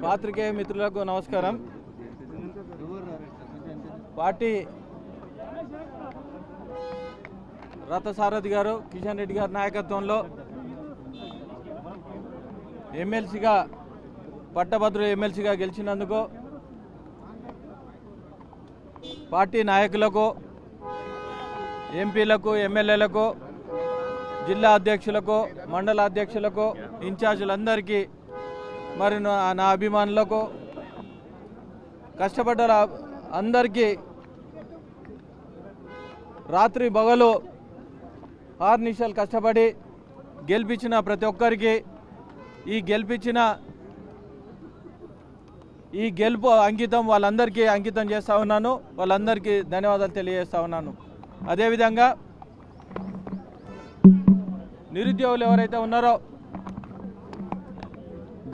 పాత్రికేయ మిత్రులకు నమస్కారం. పార్టీ రథసారథి గారు కిషన్ రెడ్డి గారి నాయకత్వంలో ఎమ్మెల్సీగా పట్టభద్రుల ఎమ్మెల్సీగా గెలిచినందుకు పార్టీ నాయకులకు, ఎంపీలకు, ఎమ్మెల్యేలకు, జిల్లా అధ్యక్షులకు, మండల అధ్యక్షులకు, ఇన్ఛార్జీలందరికీ, మరి నా అభిమానులకు, కష్టపడ్డ అందరికీ రాత్రి పగలు ఆర్నిషాలు కష్టపడి గెలిపించిన ప్రతి ఒక్కరికి ఈ గెలుపు అంకితం వాళ్ళందరికీ అంకితం చేస్తూ ఉన్నాను. వాళ్ళందరికీ ధన్యవాదాలు తెలియజేస్తూ ఉన్నాను. అదేవిధంగా నిరుద్యోగులు ఎవరైతే ఉన్నారో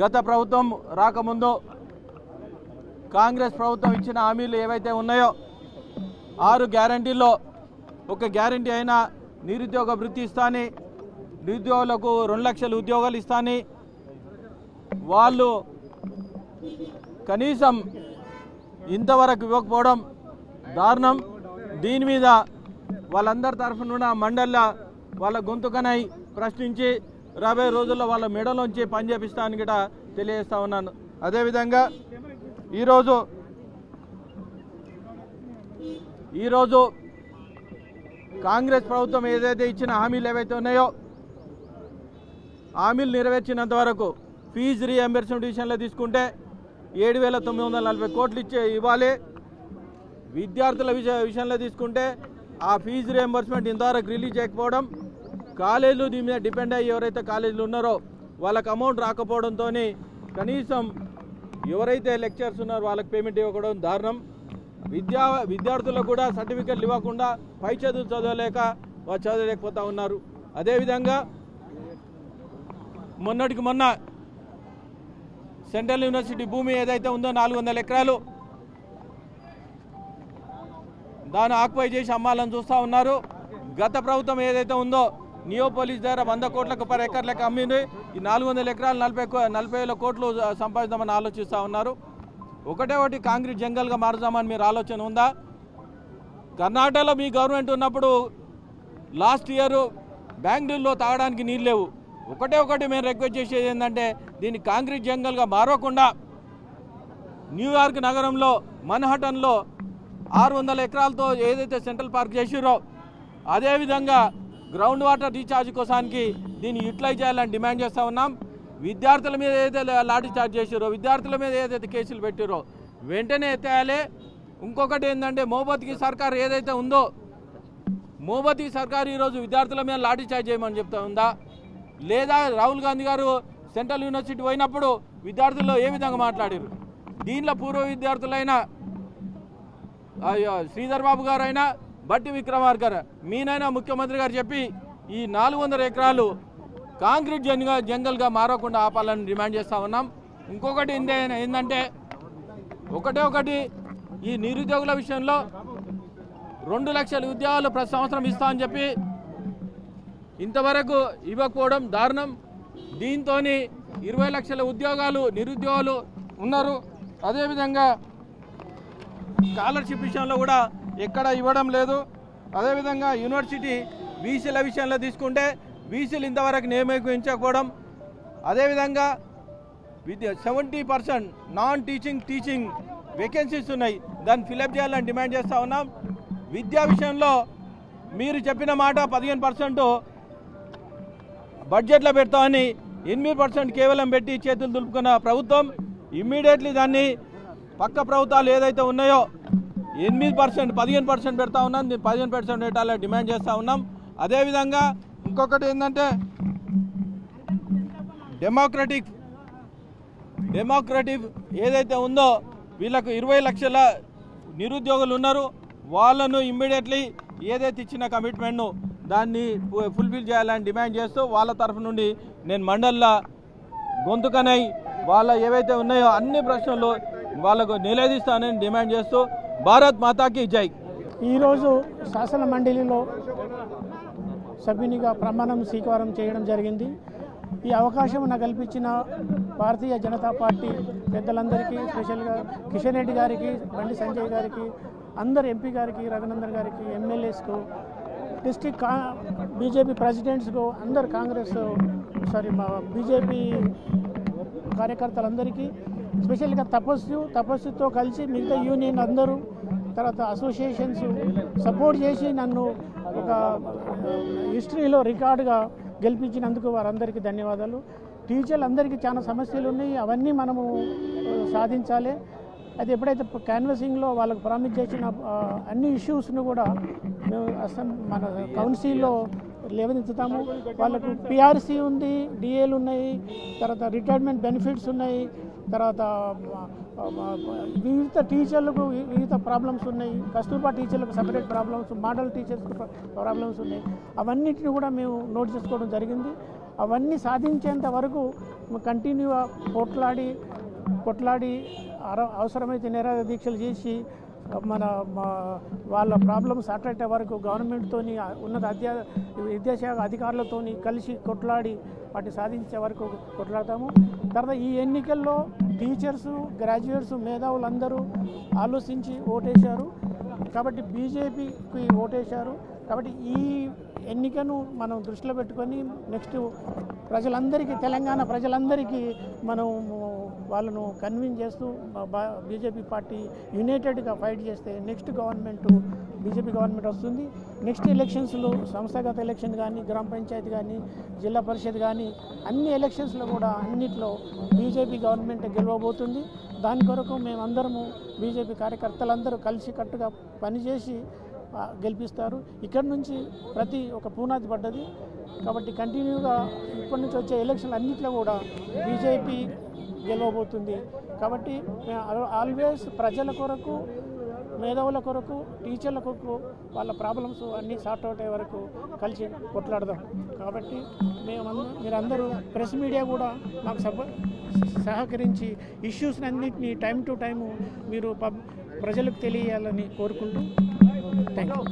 గత ప్రభుత్వం రాకముందు కాంగ్రెస్ ప్రభుత్వం ఇచ్చిన హామీలు ఏవైతే ఉన్నాయో 6 గ్యారంటీల్లో ఒక గ్యారంటీ అయినా నిరుద్యోగ వృత్తి ఇస్తాని, నిరుద్యోగులకు 2 లక్షల ఉద్యోగాలు ఇస్తాని, వాళ్ళు కనీసం ఇంతవరకు ఇవ్వకపోవడం దారుణం. దీని మీద వాళ్ళందరి తరఫున మండలిలో వాళ్ళ గొంతుకనై ప్రశ్నించి రాబోయే రోజుల్లో వాళ్ళ మెడలోంచి పనిచేపిస్తానని కూడా తెలియజేస్తా ఉన్నాను. అదేవిధంగా ఈరోజు కాంగ్రెస్ ప్రభుత్వం ఏదైతే ఇచ్చిన హామీలు ఏవైతే ఉన్నాయో హామీలు నెరవేర్చినంత వరకు ఫీజు రీఎంబర్స్మెంట్ విషయంలో తీసుకుంటే 7,940 కోట్లు ఇవ్వాలి. విద్యార్థుల విషయంలో తీసుకుంటే ఆ ఫీజు రీఎంబర్స్మెంట్ ఇంతవరకు రిలీజ్ చేయకపోవడం, కాలేజీలు దీని మీద డిపెండ్ అయ్యి ఎవరైతే కాలేజీలు ఉన్నారో వాళ్ళకి అమౌంట్ రాకపోవడంతో కనీసం ఎవరైతే లెక్చర్స్ ఉన్నారో వాళ్ళకి పేమెంట్ ఇవ్వకపోవడం దారుణం. విద్యార్థులకు కూడా సర్టిఫికెట్లు ఇవ్వకుండా పై చదువు చదవలేక వాళ్ళు చదవలేకపోతూ ఉన్నారు. అదేవిధంగా మొన్నటికి మొన్న సెంట్రల్ యూనివర్సిటీ భూమి ఏదైతే ఉందో 400 ఎకరాలు దాన్ని ఆక్యుపై చేసి అమ్మాలని చూస్తూ ఉన్నారు. గత ప్రభుత్వం ఏదైతే ఉందో నియోపోలిస్ ద్వారా 100 కోట్లకు పర్ ఎకర్ లెక్క అమ్మింది. ఈ 400 ఎకరాలు 40,000 కోట్లు సంపాదిద్దామని ఆలోచిస్తూ ఉన్నారు. ఒకటి కాంక్రీట్ జంగల్గా మారుదామని మీరు ఆలోచన ఉందా? కర్ణాటకలో మీ గవర్నమెంట్ ఉన్నప్పుడు లాస్ట్ ఇయర్ బెంగళూరులో తాగడానికి నీళ్ళు లేవు. ఒకటి మేము రిక్వెస్ట్ చేసేది ఏంటంటే దీన్ని కాంక్రీట్ జంగల్గా మారకుండా న్యూయార్క్ నగరంలో మన్హటన్లో 600 ఎకరాలతో ఏదైతే సెంట్రల్ పార్క్ చేసిరో అదేవిధంగా గ్రౌండ్ వాటర్ రీఛార్జ్ కోసానికి దీన్ని యూటిలైజ్ చేయాలని డిమాండ్ చేస్తూ ఉన్నాం. విద్యార్థుల మీద ఏదైతే లాఠీ చార్జ్ చేసిరో, విద్యార్థుల మీద ఏదైతే కేసులు పెట్టిరో వెంటనే ఎత్తేయాలి. ఇంకొకటి ఏంటంటే మోబత్కి సర్కార్ ఏదైతే ఉందో మోబత్కి సర్కార్ ఈరోజు విద్యార్థుల మీద లాఠీ చార్జ్ చేయమని చెప్తా ఉందా? లేదా రాహుల్ గాంధీ గారు సెంట్రల్ యూనివర్సిటీ పోయినప్పుడు విద్యార్థుల్లో ఏ విధంగా మాట్లాడారు? దీనిలో పూర్వ విద్యార్థులైన శ్రీధర్ బాబు గారు అయినా, బట్టి విక్రమార్క గారు, మీనైనా ముఖ్యమంత్రి గారు చెప్పి ఈ 400 ఎకరాలు కాంక్రీట్ జంగల్గా మారకుండా ఆపాలని డిమాండ్ చేస్తూ ఉన్నాం. ఇంకొకటి ఏంటంటే ఒకటి ఈ నిరుద్యోగుల విషయంలో 2 లక్షల ఉద్యోగాలు ప్రతి సంవత్సరం ఇస్తామని చెప్పి ఇంతవరకు ఇవ్వకపోవడం దారుణం. దీంతో 20 లక్షల నిరుద్యోగులు ఉన్నారు. అదేవిధంగా స్కాలర్షిప్ విషయంలో కూడా ఎక్కడ ఇవ్వడం లేదు. అదేవిధంగా యూనివర్సిటీ బీసీల విషయంలో తీసుకుంటే బీసీలు ఇంతవరకు నియమించకపోవడం, అదేవిధంగా 70% నాన్ టీచింగ్ వేకెన్సీస్ ఉన్నాయి, దాన్ని ఫిలప్ చేయాలని డిమాండ్ చేస్తూ ఉన్నాం. విద్యా విషయంలో మీరు చెప్పిన మాట 15% బడ్జెట్లో పెడతామని 8% కేవలం పెట్టి చేతులు దులుపుకున్న ప్రభుత్వం ఇమ్మీడియట్లీ దాన్ని పక్క ప్రభుత్వాలు ఏదైతే ఉన్నాయో 15% పెడతా ఉన్నాం, 15% పెట్టాలని డిమాండ్ చేస్తూ ఉన్నాం. అదేవిధంగా ఇంకొకటి ఏంటంటే డెమోక్రటిక్ ఏదైతే ఉందో వీళ్ళకు 20 లక్షల నిరుద్యోగులు ఉన్నారు. వాళ్ళను ఇమ్మీడియట్లీ ఏదైతే ఇచ్చిన కమిట్మెంట్ను దాన్ని ఫుల్ఫిల్ చేయాలని డిమాండ్ చేస్తూ వాళ్ళ తరఫు నుండి నేను మండలిలో గొంతుకనై వాళ్ళ ఏవైతే ఉన్నాయో అన్ని ప్రశ్నలు వాళ్ళకు నిలదీస్తానని డిమాండ్ చేస్తూ భారత్ మాతాకి జై. ఈరోజు శాసన మండలిలో సభ్యునిగా ప్రమాణం స్వీకారం చేయడం జరిగింది. ఈ అవకాశం నాకు కల్పించిన భారతీయ జనతా పార్టీ పెద్దలందరికీ, స్పెషల్గా కిషన్ రెడ్డి గారికి, బండి సంజయ్ గారికి, అందరు ఎంపీ గారికి, రఘునందన్ గారికి, ఎమ్మెల్యేస్కు, డిస్ట్రిక్ట్ బీజేపీ ప్రెసిడెంట్స్కు, అందరు మా బీజేపీ కార్యకర్తలందరికీ, స్పెషల్గా తపస్సుతో కలిసి మిగతా యూనియన్ అందరూ, తర్వాత అసోసియేషన్స్ సపోర్ట్ చేసి నన్ను ఒక హిస్టరీలో రికార్డుగా గెలిపించినందుకు వారందరికీ ధన్యవాదాలు. టీచర్లందరికీ చాలా సమస్యలు ఉన్నాయి, అవన్నీ మనము సాధించాలి. అది ఎప్పుడైతే క్యాన్వసింగ్లో వాళ్ళకు ప్రామిస్ చేసిన అన్ని ఇష్యూస్ను కూడా మేము మన కౌన్సిల్లో లేవనెత్తుతాము. వాళ్ళకు పిఆర్సీ ఉంది, డిఏలు ఉన్నాయి, తర్వాత రిటైర్మెంట్ బెనిఫిట్స్ ఉన్నాయి, తర్వాత వివిధ టీచర్లకు వివిధ ప్రాబ్లమ్స్ ఉన్నాయి, కస్తూర్బా టీచర్లకు సపరేట్ ప్రాబ్లమ్స్, మోడల్ టీచర్స్కు ప్రాబ్లమ్స్ ఉన్నాయి. అవన్నిటిని కూడా మేము నోట్ చేసుకోవడం జరిగింది. అవన్నీ సాధించేంత వరకు కంటిన్యూగా కొట్లాడి అవసరమైతే నిరాహార దీక్షలు చేసి వాళ్ళ ప్రాబ్లమ్స్ అట్రాక్ట్ అయ్యే వరకు గవర్నమెంట్తోని, ఉన్నత విద్యాశాఖ అధికారులతోని కలిసి కొట్లాడి వాటిని సాధించే వరకు కొట్లాడతాము. తర్వాత ఈ ఎన్నికల్లో టీచర్స్, గ్రాడ్యుయేట్స్, మేధావులందరూ ఆలోచించి ఓటేశారు కాబట్టి, బీజేపీకి ఓటేశారు కాబట్టి, ఈ ఎన్నికను మనం దృష్టిలో పెట్టుకొని నెక్స్ట్ ప్రజలందరికీ, తెలంగాణ ప్రజలందరికీ మనం వాళ్ళను కన్విన్స్ చేస్తూ బీజేపీ పార్టీ యునైటెడ్గా ఫైట్ చేస్తే నెక్స్ట్ బీజేపీ గవర్నమెంట్ వస్తుంది. నెక్స్ట్ ఎలక్షన్స్లో సంస్థాగత ఎలక్షన్ కానీ, గ్రామ పంచాయతీ కానీ, జిల్లా పరిషత్ కానీ, అన్ని ఎలక్షన్స్లో కూడా అన్నిట్లో బీజేపీ గవర్నమెంట్ గెలవబోతుంది. దాని కొరకు మేమందరము బీజేపీ కార్యకర్తలందరూ కలిసికట్టుగా పనిచేసి గెలిపిస్తారు. ఇక్కడి నుంచి ఒక పునాది పడ్డది కాబట్టి, కంటిన్యూగా ఇప్పటి నుంచి వచ్చే ఎలక్షన్ అన్నింటిలో కూడా బీజేపీ గెలవబోతుంది. కాబట్టి ఆల్వేస్ ప్రజల కొరకు, మేధావుల కొరకు, టీచర్ల కొరకు వాళ్ళ ప్రాబ్లమ్స్ అన్నీ సార్ట్ అవుట్ అయ్యే వరకు కలిసి కొట్లాడదాం. కాబట్టి మీరందరూ ప్రెస్ మీడియా కూడా మాకు సహకరించి ఇష్యూస్ అన్నింటినీ టైం టు టైము మీరు ప్రజలకు తెలియాలని కోరుకుంటూ థ్యాంక్ యూ.